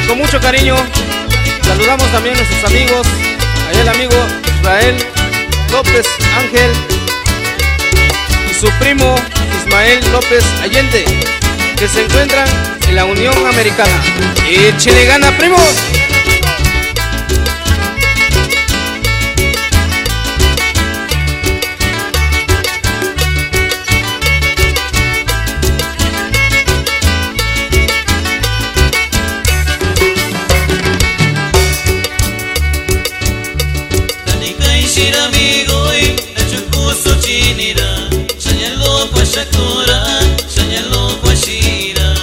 con mucho cariño saludamos también a nuestros amigos, allá el amigo Israel López Ángel y su primo Ismael López Allende, que se encuentran en la Unión Americana. ¡Y Chile gana, primos! Shakura, señaló Guashira,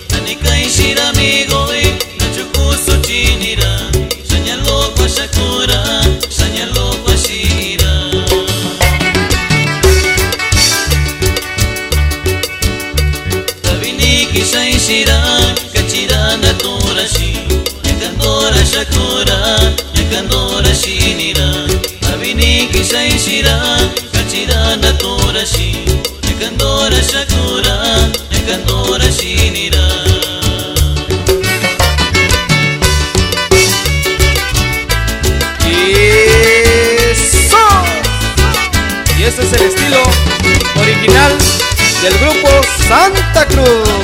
Tanika y Shira amigo y Nachukuso Chinira, señaló Guashakura, señaló Guashira. Tabiniki Shaishira, Kachira Naturashi, Yakandora Shakura, Yakandora Shinira, Tabiniki Shaishira, Kachira Naturashi. Yakandora Shakura, Yakandora Shinira. ¡Eso! Y este es el estilo original del grupo Santa Cruz.